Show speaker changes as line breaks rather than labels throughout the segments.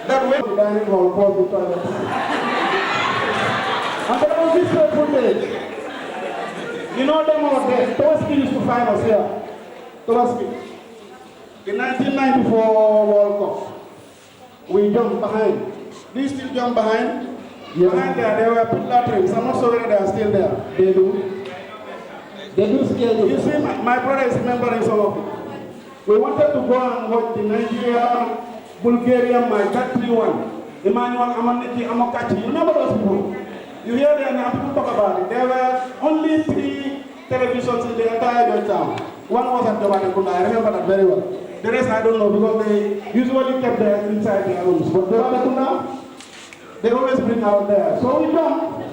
That way the dining hall called the toilet. And there was this footage. You know them out there. Towaski used to find us here. Towaski. The 1994 World Cup. We jumped behind. Do you still jump behind? Yeah. Behind there were pillar trees. I'm not sure whether they are still there.
They do. They do still.
You see, my brother is remembering some of it. We wanted to go and watch the Nigeria-Bulgaria match, that 3-1. Emmanuel Amaniki Amokachi. You remember those people? You hear them and people talk about it. There were only 3 televisions in the entire town. One was at Jabanekunda. I remember that very well. The rest I don't know because they usually kept them inside their rooms. But Jabanekunda, they always bring out there. So we jumped.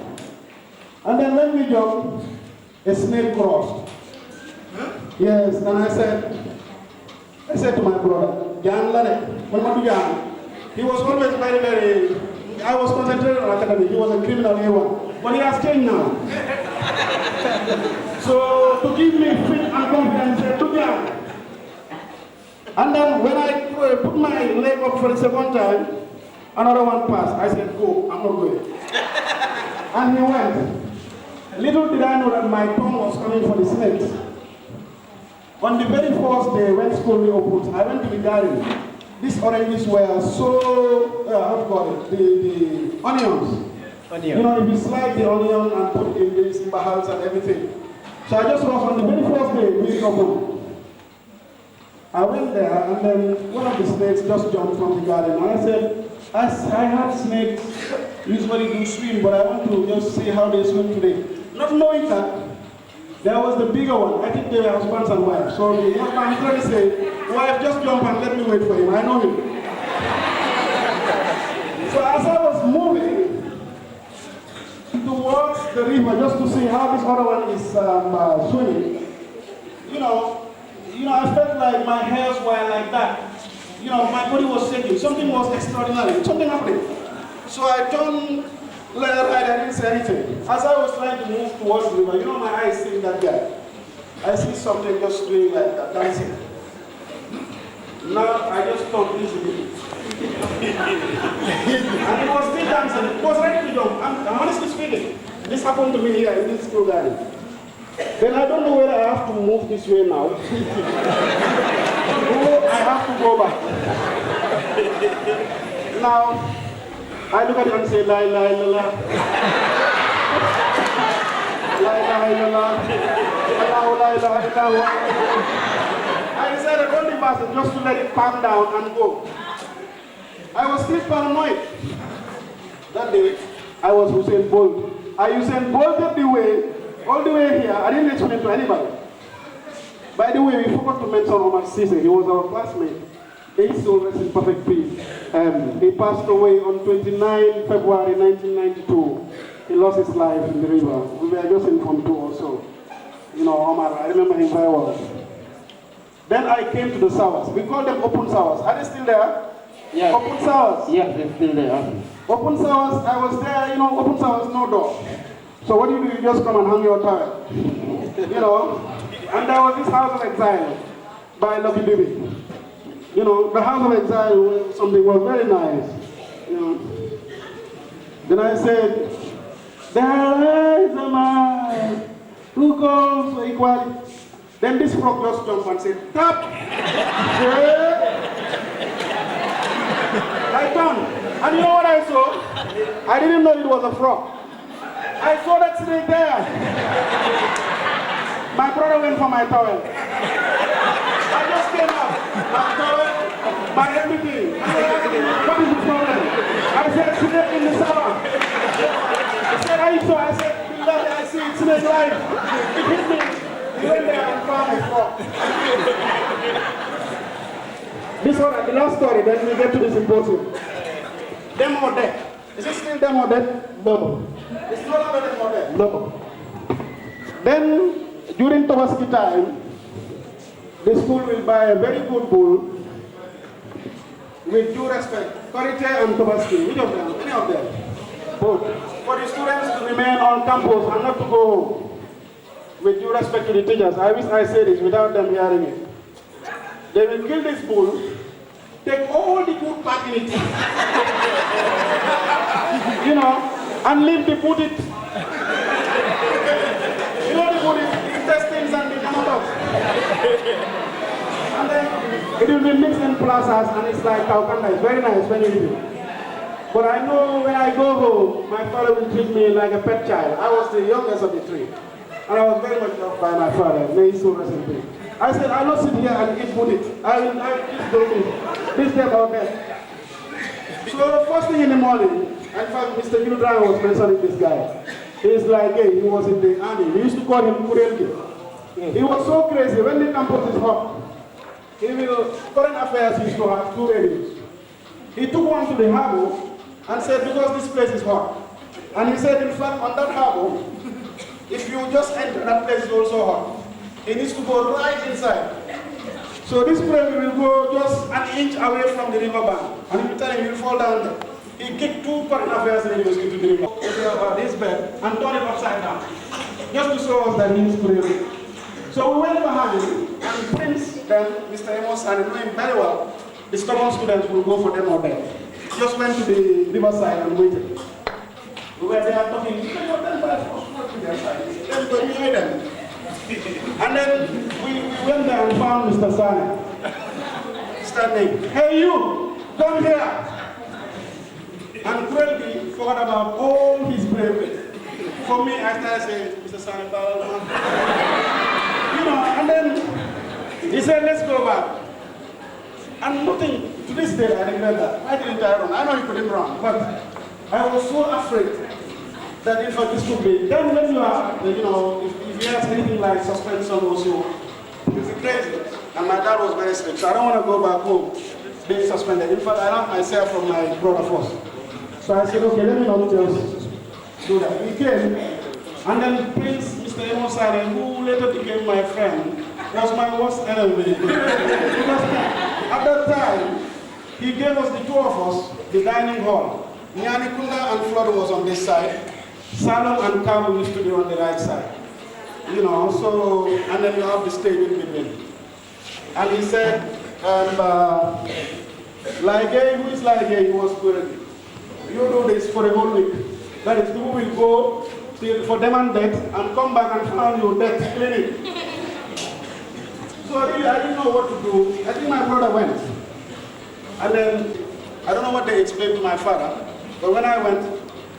And then when we jumped, a snake crossed. Yes, and I said to my brother, Jan Lane, he was always very, I was concentrated on academic. He was a criminal A1. But he has changed now. So to give me fit and confidence, he said, to Jan. And then when I put my leg up for the second time, another one passed. I said, go, I'm not going. And he went. Little did I know that my tongue was coming for the snakes. On the very first day when school reopened, I went to the garden. These oranges were so, how to call it, the onions. Onion. You know, if you slide the onion and put it in the simba house and everything. So I just was on the very first day we reopened. I went there and then one of the snakes just jumped from the garden. And I said, I have snakes usually do swim, but I want to just see how they swim today. Not knowing that, there was the bigger one. I think they were husbands and wives. So the husband literally said, wife, just jump and let me wait for him. I know him. So as I was moving towards the river just to see how this other one is swimming, you know, I felt like my hairs were like that. You know, my body was shaking. Something was extraordinary. Something happened. So I turned left, right, I didn't say anything. As I was trying to move towards the river, you know my eyes seeing that guy. I see something just doing like that, dancing. Now I just turned easily. And it was still dancing. It was ready to jump. I'm honestly speaking. This happened to me here in this school garden. Then I don't know whether I have to move this way now. Or I have to go back. Now, I look at it and say, la la la la. La la la la. I decided only master just to let it calm down and go. I was still paranoid. That day, I was Usain Bolt. I Usain bolted the way, all the way here. I didn't explain to anybody. By the way, we forgot to mention Omar Sise. He was our classmate. His soul rests in perfect peace. He passed away on 29 February 1992. He lost his life in the river. We were just informed too also. You know, Omar, I remember him very well. Then I came to the Sawas. We call them open Sawas. Are they still there?
Yeah.
Open Sawas?
Yeah, they're still there.
Open Sawas, I was there, you know, open Sawas, no door. So what do? You just come and hang your towel. You know, and there was this house of exile by Lucky Bibi. You know, the house of exile, something was very nice. You know. Then I said, there is a man who goes for equality. Then this frog just jumped and said, tap! I turned. And you know what I saw? I didn't know it was a frog. I saw that snake there. My brother went for my towel. I just came out. My towel, my everything. What is the problem? I said, snake in the shower. He said, how you saw? I said, I see it, snake live. It hit me. He went there and found a frog. This one, the last story, then we get to the symposium. Demo deck. Is it still demo deck? No. It's no longer demo deck. No. Then, during Towaski time, the school will buy a very good bull with due respect. Korite and Towaski, which of them? Any of them? Both. For the students to remain on campus and not to go home. With due respect to the teachers. I wish I said this without them hearing it. They will kill this bull take all the good part in it, you know, and leave the good it. You know the good intestines and the stomach. And then it will be mixed in plazas and it's like kaukanda. It's very nice when you eat it. But I know when I go home, my father will treat me like a pet child. I was the youngest of the three. And I was very much loved by my father. May he so rest in peace. I said, I'll not sit here and eat buddit. I will keep doing this day about that. So first thing in the morning, in fact, Mr. Gildrang was mentioning this guy. He's like, hey, he was in the army. We used to call him Kurelke. He was so crazy. When the campus is hot, current affairs used to have 2 radios. He took one to the harbor and said, because this place is hot. And he said, in fact, on that harbor, if you just enter, that place is also hot. It needs to go right inside. So this plane will go just an inch away from the river bank. And if you tell him, you'll fall down there. He kicked 2 current affairs radios into the river. This bed and turn it upside down. Just to show us that he is crazy. So we went behind him, and Prince, then Mr. Amos, and knowing very well, the stubborn students will go for them or them. Just went to the riverside and waited. We were there talking, then go behind them. And then we went there and found Mr. Sane standing. Hey you, come here. And Kurelki forgot about all his bravery. For me, I started saying, Mr. Sane, you know, and then he said, let's go back. And nothing, to this day, I regret that. Why didn't I run? I know he couldn't run, but I was so afraid that if this could be. Then when you are, you know, if you have anything like suspension also, it's crazy. And my dad was very strict, so I don't want to go back home being suspended. In fact, I learned myself from my brother first. So I said, okay, let me not just do that. He came, and then Prince, Mr. Amos, who later became my friend, was my worst enemy. Because at that time, he gave us, the 2 of us, the dining hall. Nyani Kunda and Flood was on this side. Salom and Kamu used to be on the right side. You know, so, and then you have the stage in between. And he said, Laige, who is Laige? He was good. You do this for a whole week. That is, people will go for them and death and come back and find your death clinic. So really, I didn't know what to do. I think my brother went. And then, I don't know what they explained to my father, but when I went,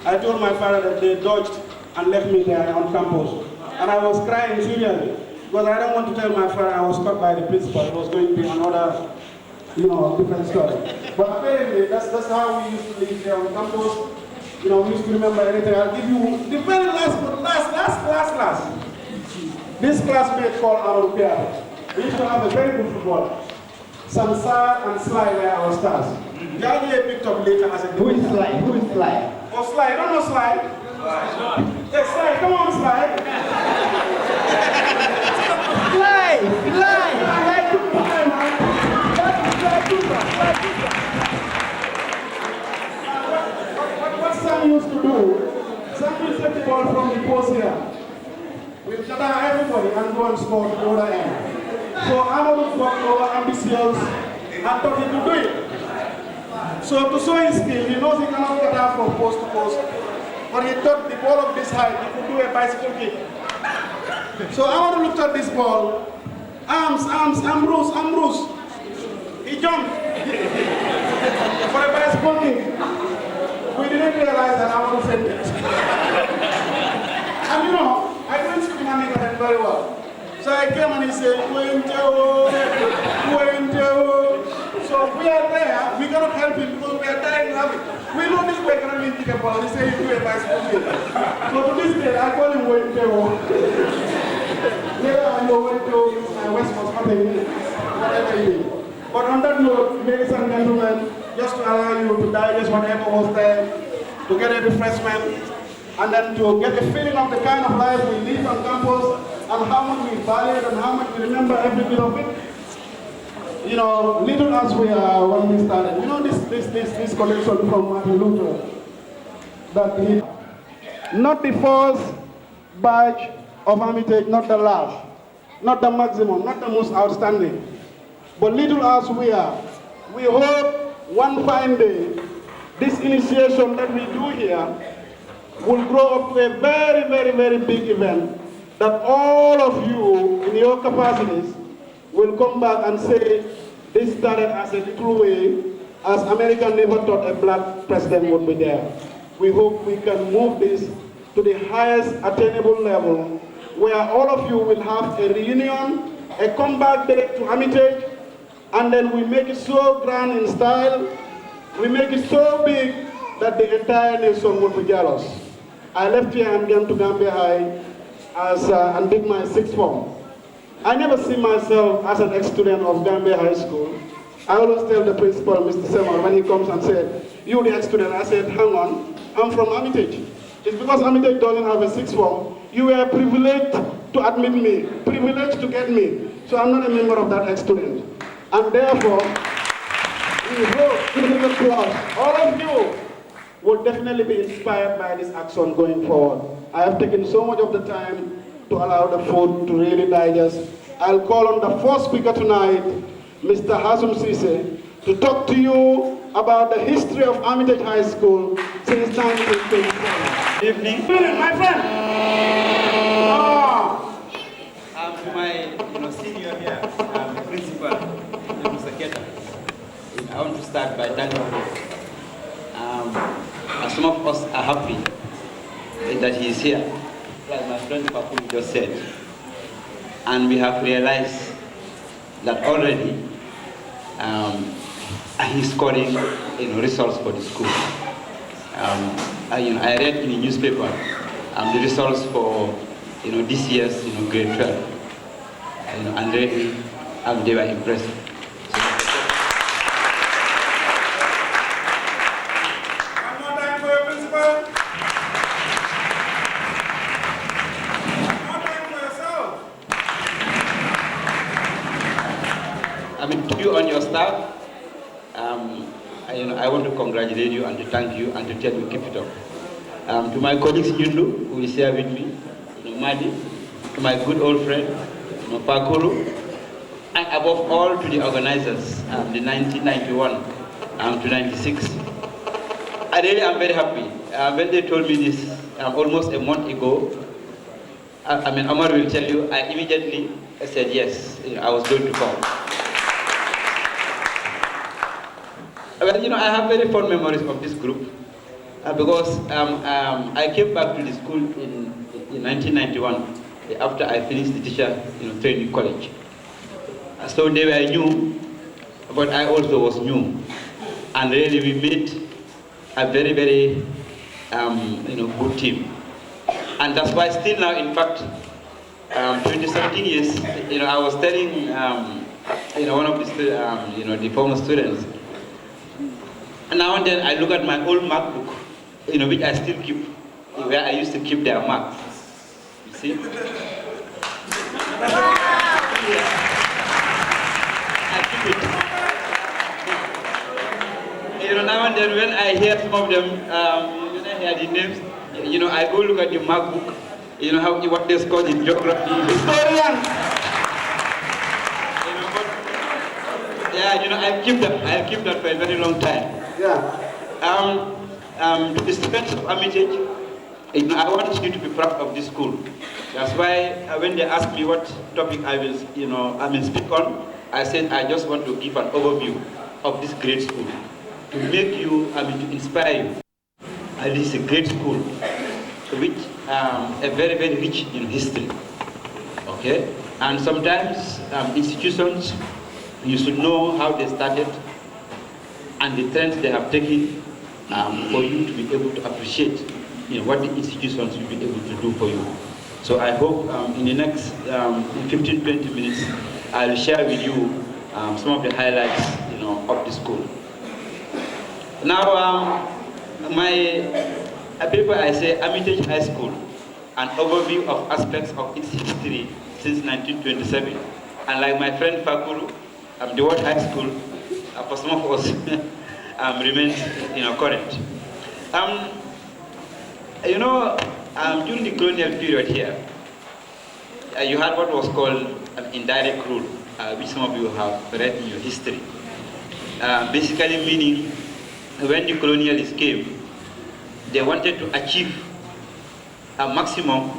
I told my father that they dodged and left me there on campus. And I was crying seriously, because I don't want to tell my father I was caught by the principal. It was going to be another, you know, different story. But apparently, that's how we used to live here on campus. You know, we used to remember anything. I'll give you the very last. This classmate called Armitage Teacher. We used to have a very good footballer. Sansar and Sly were our stars. The idea picked up later as a
Who is Sly? Who is Sly?
Oh, Sly, you don't know Sly? Yes, Sly, come on, Sly.
Sly!
What Sam used to do, Sam used to take the ball from the post here. We gather everybody and go and score to the other end. So Amadou got over ambitious and thought he could do it. So to show his skill, he knows he cannot get out from post to post. But he thought the ball of this height, he could do a bicycle kick. So Amadou looked at this ball, arms, Ambrose. He jumped for a bicycle kick. We didn't realize that Amadou sent it. And you know, I don't speak Namibian very well. So I came and he said, Kuenteo. So we are there, we cannot help him because we are dying laughing. We know this boy cannot even kick a ball, he said he do a bicycle kick. So to this day, I call him Kuenteo. Later I know Kuenteo is my West Coast, whatever he is. But on that note, ladies and gentlemen, just to allow you to digest whatever was there, to get a refreshment, and then to get a feeling of the kind of life we live on campus, and how much we value it and how much we remember every bit of it. You know, little as we are when we started. You know this collection from Martin Luther, that he, not the first badge of Armitage, not the last, not the maximum, not the most outstanding, but little as we are, we hope one fine day, this initiation that we do here will grow up to a very, very, very big event that all of you in your capacities will come back and say, this started as a little way, as America never thought a black president would be there. We hope we can move this to the highest attainable level, where all of you will have a reunion, a comeback day to Armitage, and then we make it so grand in style, we make it so big that the entire nation will be jealous. I left here and came to Gambia High and did my sixth form. I never see myself as an ex-student of Gambia High School. I always tell the principal, Mr. Seymour, when he comes and said, you the ex-student, I said, hang on, I'm from Armitage. It's because Armitage doesn't have a sixth form. You were privileged to admit me, privileged to get me. So I'm not a member of that ex-student. And therefore, we hope, give it applause, all of you will definitely be inspired by this action going forward. I have taken so much of the time to allow the food to really digest. I'll call on the first speaker tonight, Mr. Hasum Sise, to talk to you about the history of Armitage High School since 1927.
Good evening.
Good evening, my friend.
To my senior here, the principal, Mr. Keta, I want to start by thanking you. Some of us are happy that he is here, like my friend Papu just said. And we have realized that already he's scoring results for the school. I read in the newspaper the results for this year's grade 12. And really they were impressed.
One more time for your principal. One more time for yourself.
To you and your staff, I want to congratulate you and to thank you and to tell you keep it up. To my colleagues Yundu, who is here with me, Madi, to my good old friend, Pakuru, and above all to the organizers, the 1991 to 96. I really am very happy. When they told me this almost a month ago, Amar will tell you, I immediately said yes, I was going to come. But I have very fond memories of this group because I came back to the school in 1991 after I finished the teacher training college. So they were new, but I also was new. And really we made a very, very good team. And that's why still now, in fact, 20-something years, I was telling one of the the former students, and now and then I look at my old MacBook, which I still keep, where I used to keep their marks. You see? I keep it. Now and then when I hear some of them, when I hear the names, I go look at the MacBook, what they scored in geography.
Historian.
I'll keep that for a very long time.
Yeah.
To the students of Armitage, I want you to be proud of this school. That's why when they ask me what topic I will, speak on, I said I just want to give an overview of this great school to make you, to inspire you. This is a great school, which a very, very rich in history. Okay, and sometimes institutions, you should know how they started and the trends they have taken for you to be able to appreciate what the institutions will be able to do for you. So I hope in the next 15-20 minutes, I'll share with you some of the highlights of the school. Now, my paper, I say Armitage High School, an overview of aspects of its history since 1927. And like my friend Fakuru, the word high school, for some of us, remains current. During the colonial period here, you had what was called an indirect rule, which some of you have read in your history. basically meaning when the colonialists came, they wanted to achieve a maximum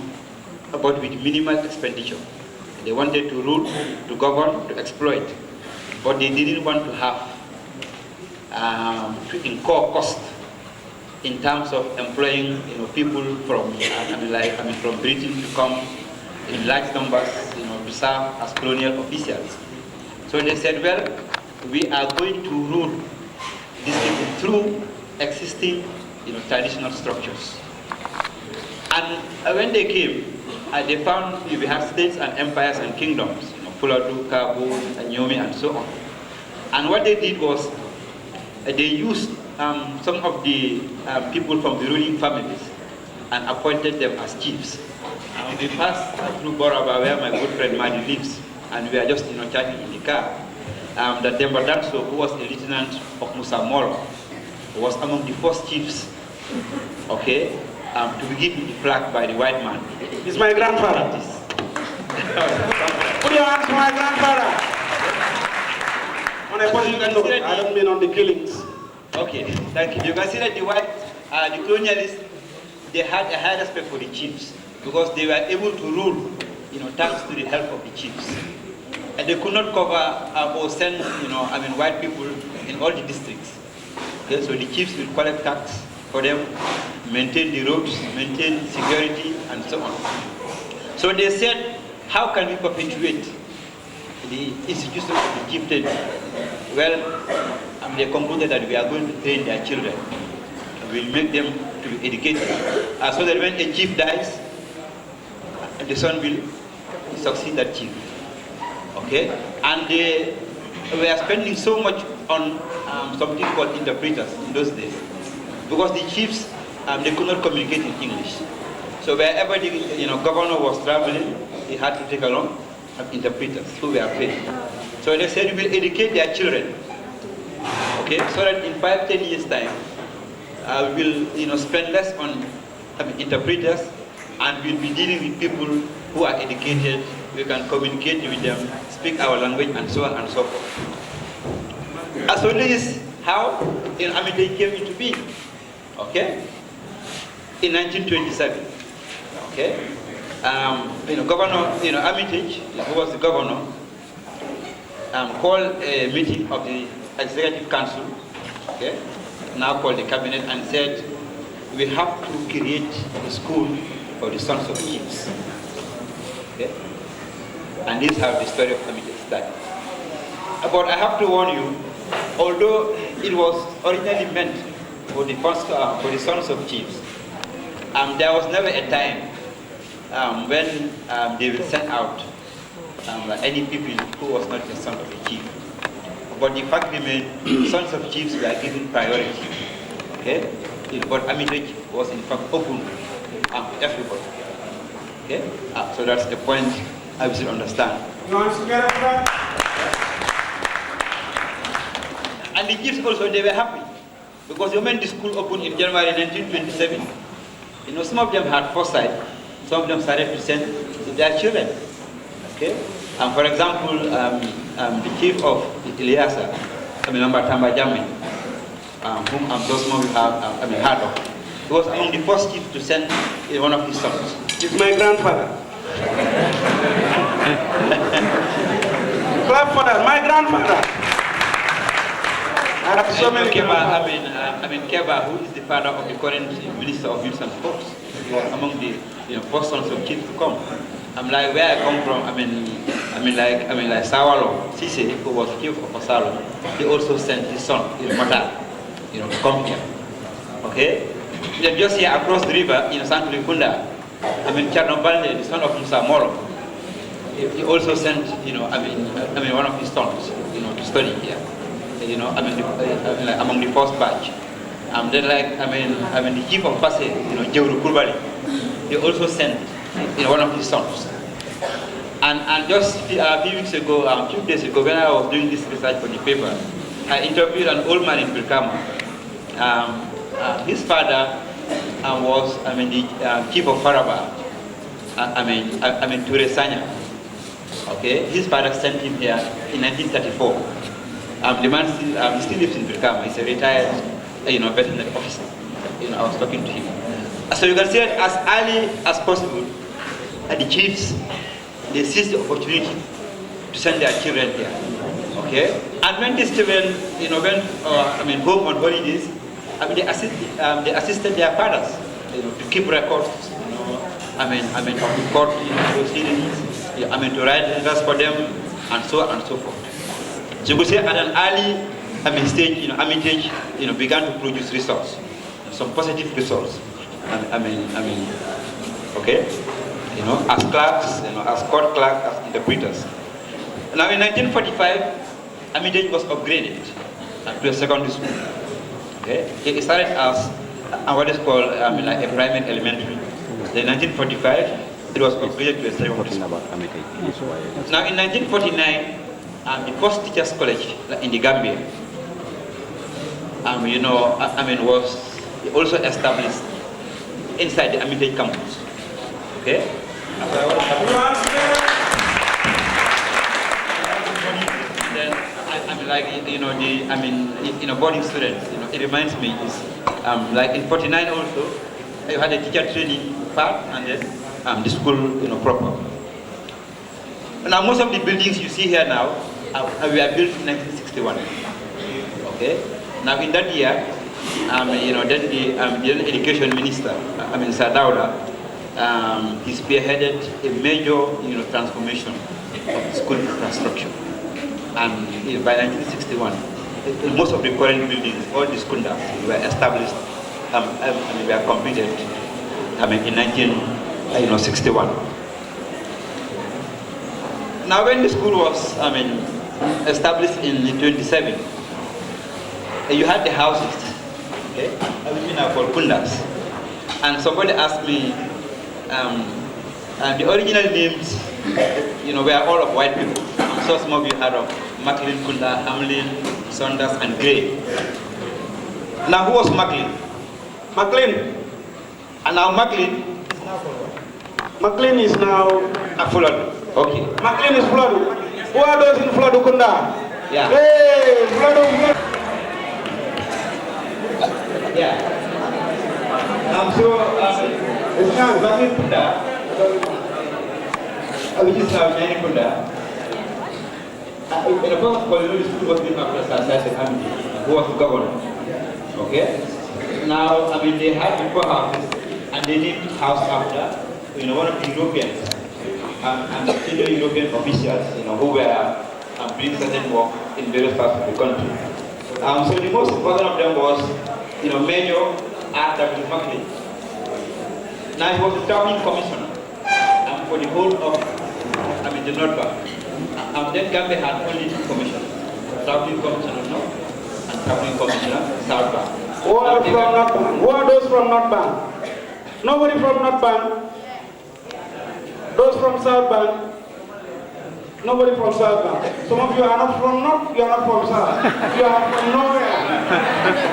but with minimal expenditure. They wanted to rule, to govern, to exploit, but they didn't want to have to incur cost in terms of employing people from from Britain to come in large numbers to serve as colonial officials. So they said, well, we are going to rule these people through existing traditional structures. And when they came, they found we have states and empires and kingdoms, Fuladu, Kabu, Nyomi, and so on. And what they did was they used some of the people from the ruling families and appointed them as chiefs. We passed through Boraba, where my good friend Madi lives, and we are just chatting in the car. That Demba Danso, who was a lieutenant of Musa Moro, was among the first chiefs, okay, to be given the flag by the white man.
He's my grandfather. Put your hands to my grandfather. On a positive note, I don't mean on the killings.
Okay, thank you. You can see that the white, the colonialists, they had a high respect for the chiefs because they were able to rule, thanks to the help of the chiefs. And they could not cover or send, white people in all the districts. Okay, so the chiefs will collect tax for them, maintain the roads, maintain security, and so on. So they said, how can we perpetuate the institution of the chieftain? Well, they concluded that we are going to train their children. We'll make them to be educated. So that when a chief dies, the son will succeed that chief. Okay? And they were spending so much on something called interpreters in those days. Because the chiefs, they could not communicate in English. So wherever the governor was traveling, he had to take along interpreters who were paid. So they said, we will educate their children. Okay, so that in 5-10 years' time, we will spend less on interpreters, and we'll be dealing with people who are educated. We can communicate with them, speak our language, and so on and so forth. So this is how Armitage came into being. Okay, in 1927. Okay, Governor Armitage, who was the governor, called a meeting of the Executive Council, okay, now called the Cabinet, and said, we have to create a school for the sons of chiefs. Okay? And this is how the story of Armitage started. But I have to warn you, although it was originally meant for the sons of chiefs, there was never a time when they will send out any people who was not the son of a chief. But the fact remains, sons of chiefs were given priority. Okay? But Armitage was in fact open to everybody. Okay? So that's the point I should understand. And the chiefs also, they were happy. Because when the school opened in January 1927, some of them had foresight. Some of them started to send their children. Okay? For example, the chief of Ilyasa, Tamba Jamin, whom those of you have heard of, he was among the first chiefs to send one of his sons.
It's my grandfather. Clap for that, my grandfather. I have so many
Keba, who is the father of the current Minister of Youth and Sports, he was among the first sons of chiefs to come. Like where I come from, like Sawalo, Sise, who was chief of Osalo, he also sent his son, his mother, to come here. Okay? Then just here across the river, San Kulikunda, Charnobalde, the son of Musa Moro, he also sent, one of his sons, to study here. Among the first batch. Then the chief of Pase, Jewru Kurbali, he also sent one of his sons. And just a few weeks ago, 2 days ago, when I was doing this research for the paper, I interviewed an old man in Birkama. His father was, the chief of Faraba, Ture Sanya. Okay, his father sent him here in 1934. The man still lives in Brikama. He's a retired, veterinary officer. I was talking to him. So you can see that as early as possible, the chiefs, they seize the opportunity to send their children here. Okay? And when these children, went home on holidays, they assisted their fathers, to keep records, of the court proceedings, to write letters for them, and so on and so forth. So you could say at an early stage, Armitage, began to produce results, some positive results. Okay, as clerks, as court clerks, as interpreters. Now in 1945, Armitage was upgraded to a secondary school. Okay, it started as what is called like a primary elementary. Then in 1945, it was upgraded to a secondary school. Now in 1949, the first teachers college in the Gambia, was also established inside the Armitage campus. Okay. Then boarding students. It reminds me is like in 49 also, you had a teacher training part and then the school proper. Now most of the buildings you see here now were built in 1961. Okay. Now in that year, then the education minister, Sir Dauda, he spearheaded a major, transformation of school infrastructure. And by 1961, most of the current buildings, all the schools were established, were completed, in 1961. Now when the school was, established in 27, you had the houses, okay, which are called kundas. And somebody asked me, the original names, were all of white people. So some of you heard of Maclean, Kunda, Hamlin, Saunders, and Gray. Now who was Maclean?
McLean.
And now Maclean
McLean is now
Fuladu. Okay.
McLean is Fuladu. Who are those in Fuladu Kunda?
Yeah.
Hey, Fuladu.
Yeah. It's now Maclean Kunda, which is now Nyani Kunda. In the first colonial school was named after Sir Armitage, who was the governor. Okay? Now, they had the four houses, and they named house after, one of the Europeans, and the senior European officials, who were doing certain work in various parts of the country. So the most important of them was, Major R.W. Maclean. Now he was the traveling commissioner for the whole of, the North Bank. Then Gambia had only two commissioners, traveling commissioner North and traveling commissioner South Bank.
Who are from North Bank? Who are those from North Bank? Nobody from North Bank. Those from South Bank. Nobody from South Bank. Some of you are not from North, you are not from South. You are from nowhere.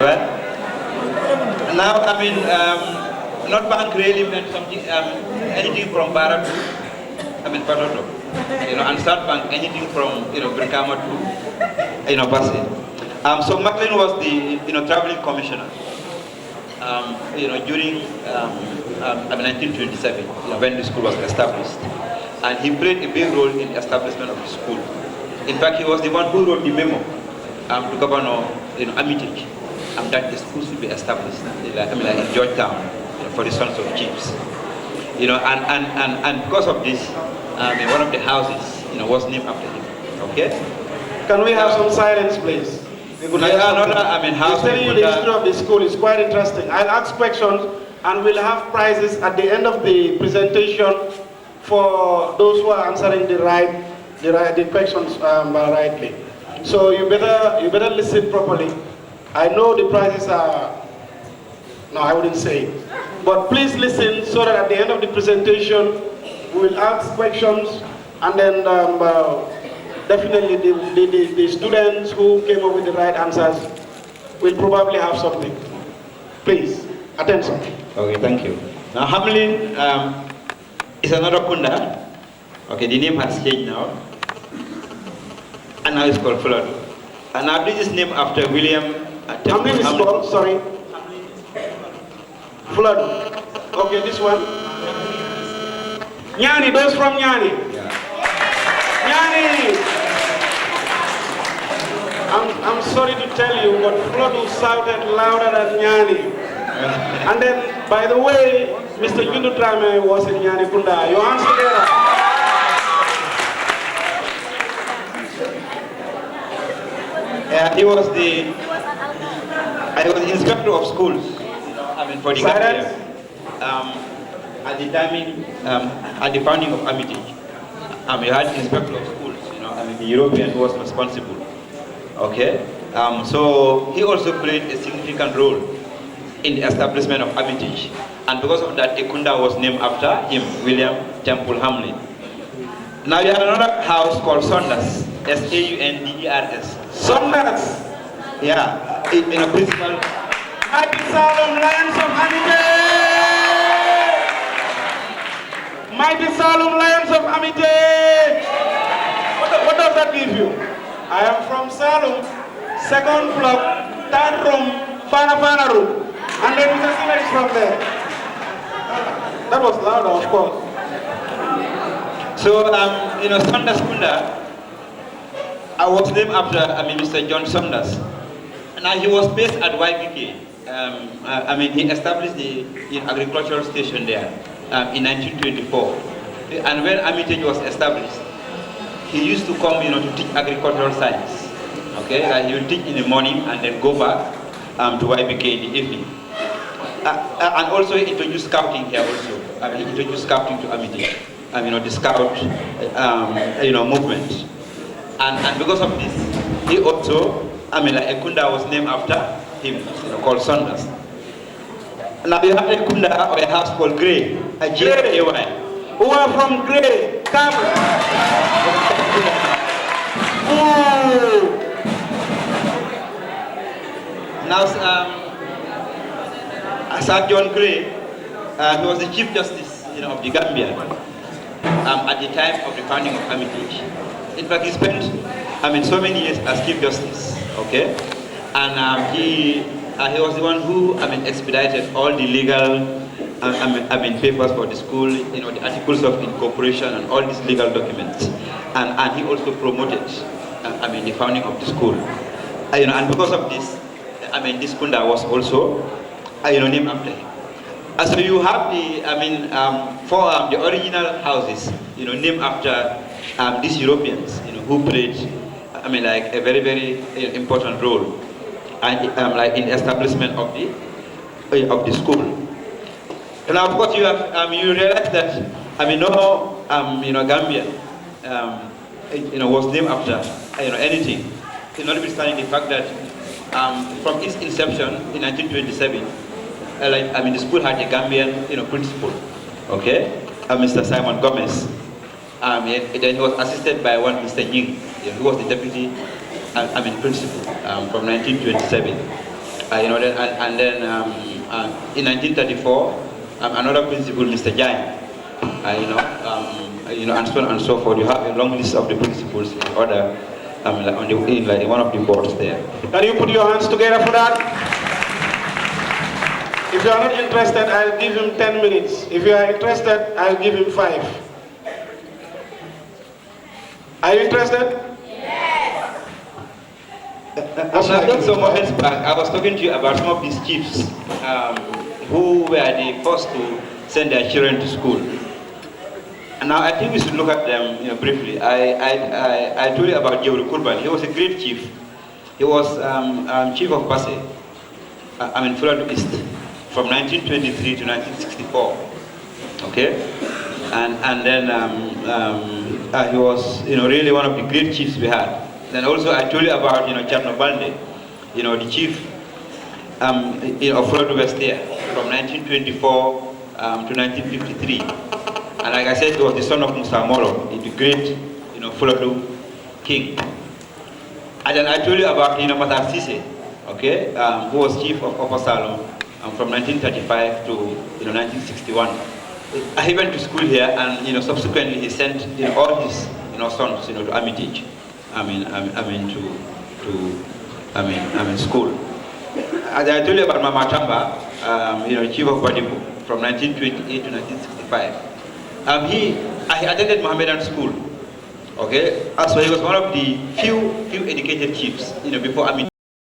Right? Now, North Bank really meant something, anything from Bara to, Patoto. And South Bank, anything from, Brikama to, Basi. So Maclean was the, traveling commissioner, during 1927, when the school was established. And he played a big role in the establishment of the school. In fact, he was the one who wrote the memo to Governor, Armitage, that the school should be established, in Georgetown, for the sons of chiefs. And because of this, one of the houses, was named after him. Okay?
Can we have some silence, please? We could
house.
Telling you the history of the school is quite interesting. I'll ask questions, and we'll have prizes at the end of the presentation for those who are answering the questions rightly. So you better listen properly. I know the prizes are. No, I wouldn't say it. But please listen so that at the end of the presentation, we will ask questions, and then definitely the students who came up with the right answers will probably have something. Please, attention.
Okay, thank you. Now, Hamlin is another Kunda. Okay, the name has changed now, and now it's called Fuladu. And now this is named after William Temple
Hamlin is
Hamlin.
called, sorry. Flood. Okay, this one. Nyani, those from Nyani.
Yeah.
Nyani! I'm sorry to tell you, but Flodu shouted louder than Nyani. And then, by the way, Mr. Yundu Trame was in Nyani Kunda. Your hands together.
Yeah, he was the inspector of schools. I mean, for the Gambia. At the timing, at the founding of Armitage, we had inspector of schools. The European who was responsible. Okay, so he also played a significant role in the establishment of Armitage, and because of that, Ekunda was named after him, William Temple Hamlin. Now you have another house called Saunders, S-A-U-N-D-E-R-S.
Saunders.
Yeah, in a principal.
Mighty Solemn Lions of Armitage! Mighty Solemn Lions of Armitage! What does that give you? I am from Salem, second block, third room, Fana room. And then Mr. Sima is from there. That was louder, of course.
So, Saunders Kunda, I was named after, Mr. John Saunders. Now, he was based at YBK. He established the agricultural station there in 1924. And when Armitage was established, he used to come, to teach agricultural science. Okay, like he would teach in the morning and then go back to YBK in the evening. And also he introduced scouting here also. He introduced scouting to Armitage. The scout, movement. And because of this, he also, Ekunda was named after him, called Saunders. Now you have Ekunda or a house called Grey, a G-R-A-Y.
Who are from Grey? Come.
Now, Sir John Grey, he was the Chief Justice, of the Gambia at the time of the founding of Armitage. In fact, he spent, so many years as Chief Justice. Okay, and he was the one who, expedited all the legal, papers for the school, the articles of incorporation and all these legal documents, and he also promoted, the founding of the school, and because of this, this Kunda was also, named after him. So you have the, the original houses, named after these Europeans, who played, like a very, very important role, and like in the establishment of the school. And of course, you have, you realize that, Gambia, was named after, anything. Notwithstanding the fact that, from its inception in 1927, the school had a Gambian, principal, okay, Mr. Simon Gomez. Then he was assisted by one Mr. Nying, who was the deputy, principal from 1927. And then in 1934, another principal, Mr. Jai, and so on and so forth. You have a long list of the principals in order, in one of the boards there.
Can you put your hands together for that? If you are not interested, I'll give him 10 minutes. If you are interested, I'll give him 5. Are you interested?
Yes. Just some moments back, I was talking to you about some of these chiefs who were the first to send their children to school. And now I think we should look at them, briefly. I told you about Jewel Kurban. He was a great chief. He was chief of Basse, Fuladu East, from 1923 to 1964. Okay, and then he was, really one of the great chiefs we had. Then also I told you about, Charno Balde, the chief, of Fuladu West there, from 1924 to 1953. And like I said, he was the son of Musa Moro, the great, Fuladu king. And then I told you about, Matar Sise, okay, who was chief of Upper Salom from 1935 to, 1961. He went to school here, and, subsequently he sent, all his, sons, to Armitage, to school. As I told you about Mama Tamba, chief of Badibu from 1928 to 1965. I attended Mohammedan school. Okay, so he was one of the few educated chiefs, before